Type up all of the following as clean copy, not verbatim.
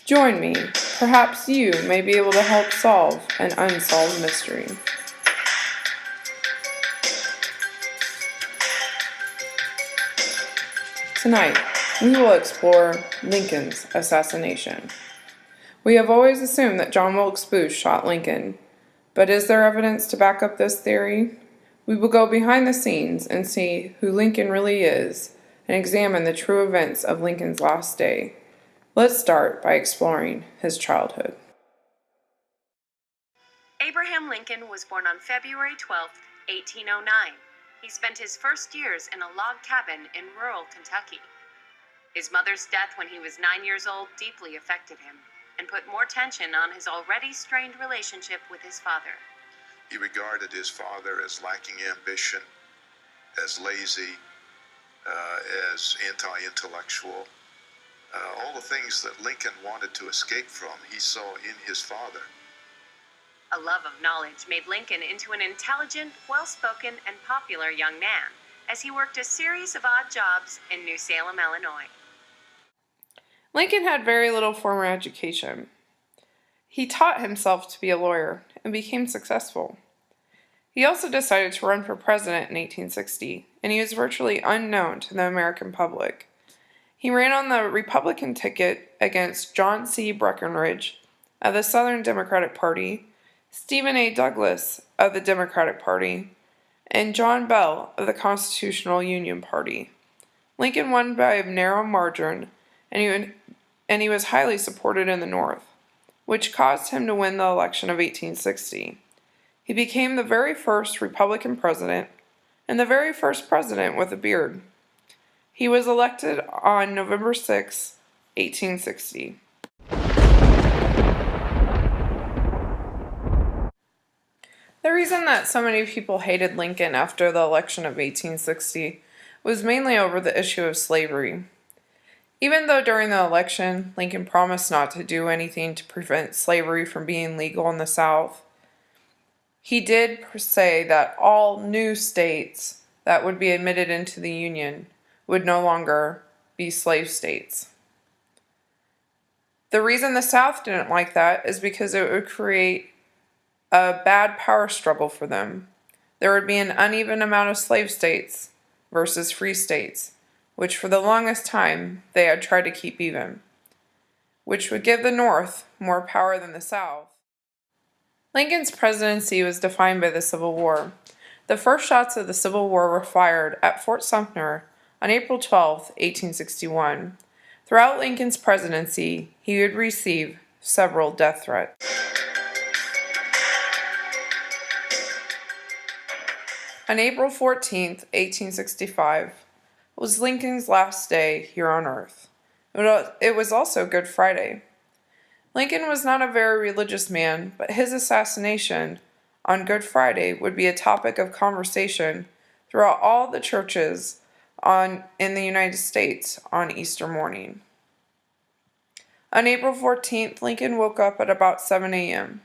Join me. Perhaps you may be able to help solve an unsolved mystery. Tonight, we will explore Lincoln's assassination. We have always assumed that John Wilkes Booth shot Lincoln, but is there evidence to back up this theory? We will go behind the scenes and see who Lincoln really is and examine the true events of Lincoln's last day. Let's start by exploring his childhood. Abraham Lincoln was born on February 12, 1809. He spent his first years in a log cabin in rural Kentucky. His mother's death when he was 9 years old deeply affected him and put more tension on his already strained relationship with his father. He regarded his father as lacking ambition, as lazy, as anti-intellectual. All the things that Lincoln wanted to escape from, he saw in his father. A love of knowledge made Lincoln into an intelligent, well-spoken, and popular young man as he worked a series of odd jobs in New Salem, Illinois. Lincoln had very little formal education. He taught himself to be a lawyer and became successful. He also decided to run for president in 1860, and he was virtually unknown to the American public. He ran on the Republican ticket against John C. Breckinridge of the Southern Democratic Party, Stephen A. Douglas of the Democratic Party, and John Bell of the Constitutional Union Party. Lincoln won by a narrow margin, and he was highly supported in the North, which caused him to win the election of 1860. He became the very first Republican president and the very first president with a beard. He was elected on November 6, 1860. The reason that so many people hated Lincoln after the election of 1860 was mainly over the issue of slavery. Even though during the election, Lincoln promised not to do anything to prevent slavery from being legal in the South, he did say that all new states that would be admitted into the Union would no longer be slave states. The reason the South didn't like that is because it would create a bad power struggle for them. There would be an uneven amount of slave states versus free states, which for the longest time they had tried to keep even, which would give the North more power than the South. Lincoln's presidency was defined by the Civil War. The first shots of the Civil War were fired at Fort Sumter on April 12, 1861. Throughout Lincoln's presidency, he would receive several death threats. On April 14, 1865, was Lincoln's last day here on Earth. It was also Good Friday. Lincoln was not a very religious man, but his assassination on Good Friday would be a topic of conversation throughout all the churches in the United States on Easter morning. On April 14th, Lincoln woke up at about 7 a.m.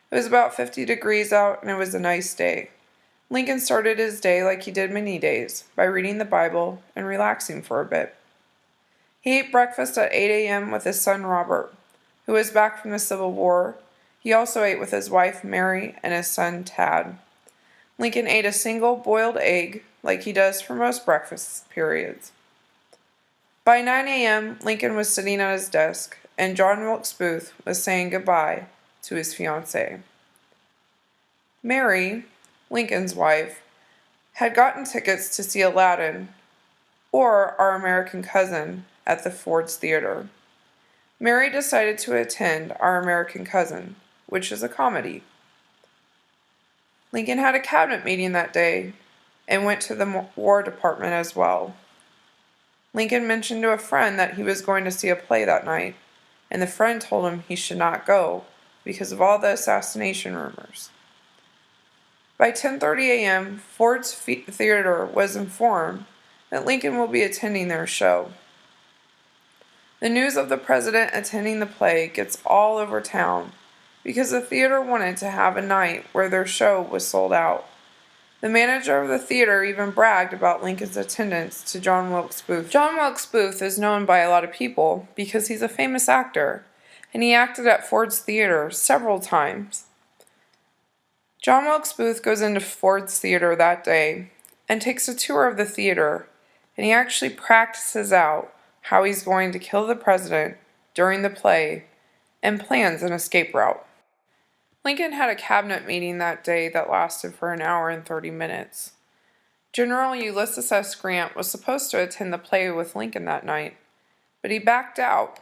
It was about 50 degrees out and it was a nice day. Lincoln started his day like he did many days, by reading the Bible and relaxing for a bit. He ate breakfast at 8 a.m. with his son Robert, who was back from the Civil War. He also ate with his wife Mary and his son Tad. Lincoln ate a single boiled egg like he does for most breakfast periods. By 9 a.m., Lincoln was sitting at his desk, and John Wilkes Booth was saying goodbye to his fiancée. Mary, Lincoln's wife, had gotten tickets to see Aladdin, or Our American Cousin, at the Ford's Theater. Mary decided to attend Our American Cousin, which is a comedy. Lincoln had a cabinet meeting that day and went to the War Department as well. Lincoln mentioned to a friend that he was going to see a play that night, and the friend told him he should not go because of all the assassination rumors. By 10:30 a.m., Ford's Theater was informed that Lincoln will be attending their show. The news of the president attending the play gets all over town because the theater wanted to have a night where their show was sold out. The manager of the theater even bragged about Lincoln's attendance to John Wilkes Booth. John Wilkes Booth is known by a lot of people because he's a famous actor, and he acted at Ford's Theater several times. John Wilkes Booth goes into Ford's Theater that day and takes a tour of the theater, and he actually practices out how he's going to kill the president during the play and plans an escape route. Lincoln had a cabinet meeting that day that lasted for an hour and 30 minutes. General Ulysses S. Grant was supposed to attend the play with Lincoln that night, but he backed out.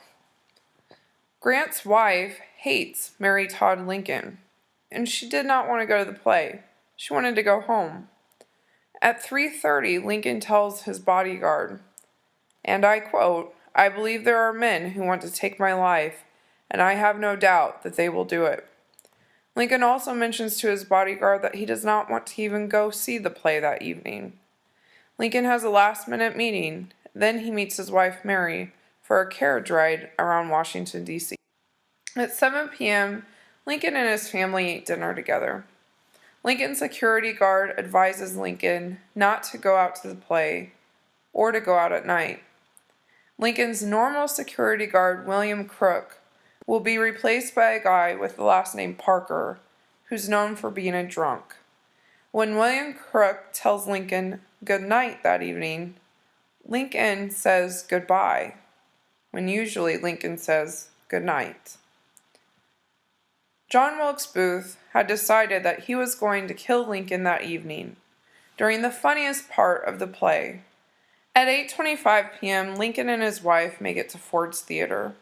Grant's wife hates Mary Todd Lincoln, and she did not want to go to the play. She wanted to go home. At 3:30, Lincoln tells his bodyguard, and I quote, "I believe there are men who want to take my life, and I have no doubt that they will do it." Lincoln also mentions to his bodyguard that he does not want to even go see the play that evening. Lincoln has a last-minute meeting, then he meets his wife Mary for a carriage ride around Washington, D.C. At 7 p.m., Lincoln and his family eat dinner together. Lincoln's security guard advises Lincoln not to go out to the play or to go out at night. Lincoln's normal security guard, William Crook, will be replaced by a guy with the last name Parker, who's known for being a drunk. When William Crook tells Lincoln good night that evening, Lincoln says goodbye, when usually Lincoln says good night. John Wilkes Booth had decided that he was going to kill Lincoln that evening, during the funniest part of the play. At 8:25 p.m., Lincoln and his wife make it to Ford's Theater.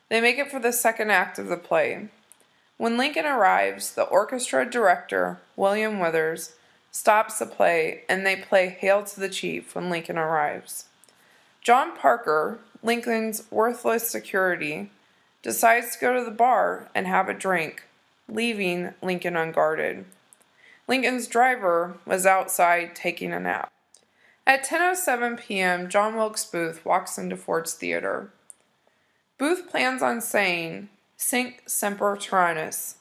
They make it for the second act of the play. When Lincoln arrives, the orchestra director, William Withers, stops the play and they play Hail to the Chief when Lincoln arrives. John Parker, Lincoln's worthless security, decides to go to the bar and have a drink, leaving Lincoln unguarded. Lincoln's driver was outside taking a nap. At 10:07 p.m., John Wilkes Booth walks into Ford's Theater. Booth plans on saying, "Sic Semper Tyrannis,"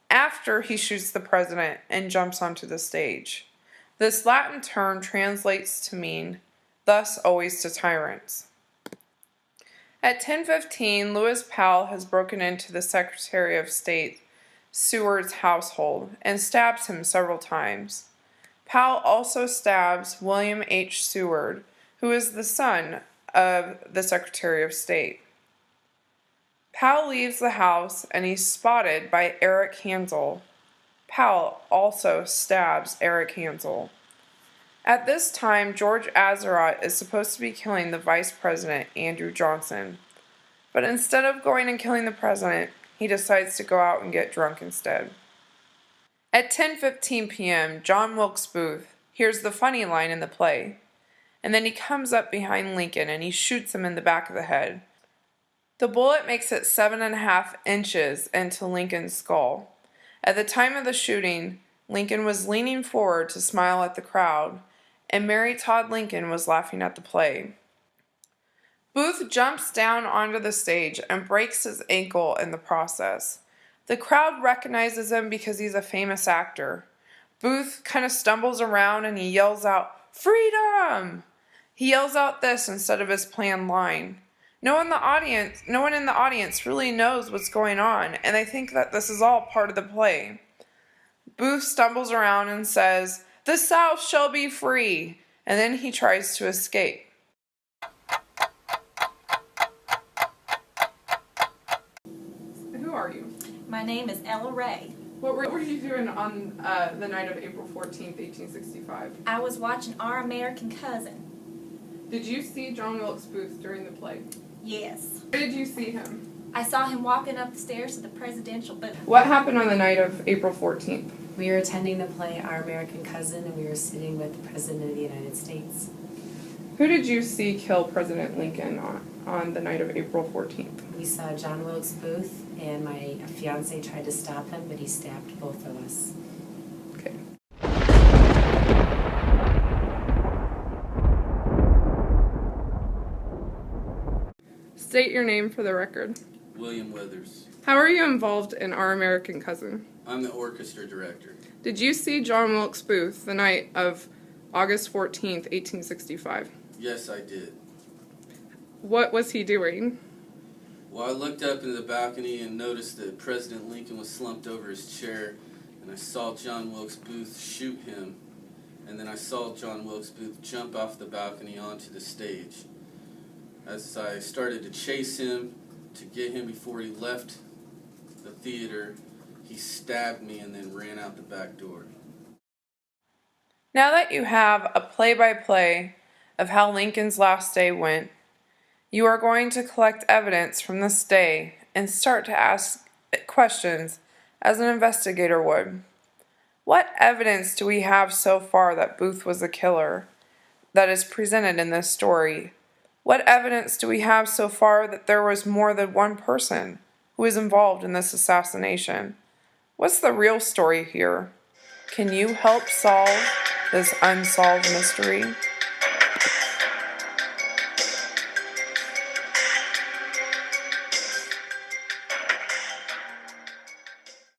after he shoots the president and jumps onto the stage. This Latin term translates to mean, "thus always to tyrants." At 10:15, Lewis Powell has broken into the Secretary of State Seward's household and stabs him several times. Powell also stabs William H. Seward, who is the son of the Secretary of State. Powell leaves the house and he's spotted by Eric Hansel. Powell also stabs Eric Hansel. At this time, George Azerodt is supposed to be killing the Vice President, Andrew Johnson. But instead of going and killing the president, he decides to go out and get drunk instead. At 10:15 p.m., John Wilkes Booth hears the funny line in the play, and then he comes up behind Lincoln and he shoots him in the back of the head. The bullet makes it 7.5 inches into Lincoln's skull. At the time of the shooting, Lincoln was leaning forward to smile at the crowd, and Mary Todd Lincoln was laughing at the play. Booth jumps down onto the stage and breaks his ankle in the process. The crowd recognizes him because he's a famous actor. Booth kind of stumbles around and he yells out, "Freedom!" He yells out this instead of his planned line. No one in the audience really knows what's going on, and they think that this is all part of the play. Booth stumbles around and says, "The South shall be free," and then he tries to escape. Who are you? My name is Ella Ray. What were you doing on the night of April 14th, 1865? I was watching Our American Cousin. Did you see John Wilkes Booth during the play? Yes. Where did you see him? I saw him walking up the stairs to the presidential booth. What happened on the night of April 14th? We were attending the play Our American Cousin, and we were sitting with the President of the United States. Who did you see kill President Lincoln on the night of April 14th? We saw John Wilkes Booth, and my fiance tried to stop him, but he stabbed both of us. Okay. State your name for the record. William Withers. How are you involved in Our American Cousin? I'm the orchestra director. Did you see John Wilkes Booth the night of August 14th, 1865? Yes, I did. What was he doing? Well, I looked up into the balcony and noticed that President Lincoln was slumped over his chair, and I saw John Wilkes Booth shoot him, and then I saw John Wilkes Booth jump off the balcony onto the stage. As I started to chase him to get him before he left the theater, he stabbed me and then ran out the back door. Now that you have a play-by-play of how Lincoln's last day went, you are going to collect evidence from this day and start to ask questions as an investigator would. What evidence do we have so far that Booth was a killer that is presented in this story? What evidence do we have so far that there was more than one person who was involved in this assassination? What's the real story here? Can you help solve this unsolved mystery?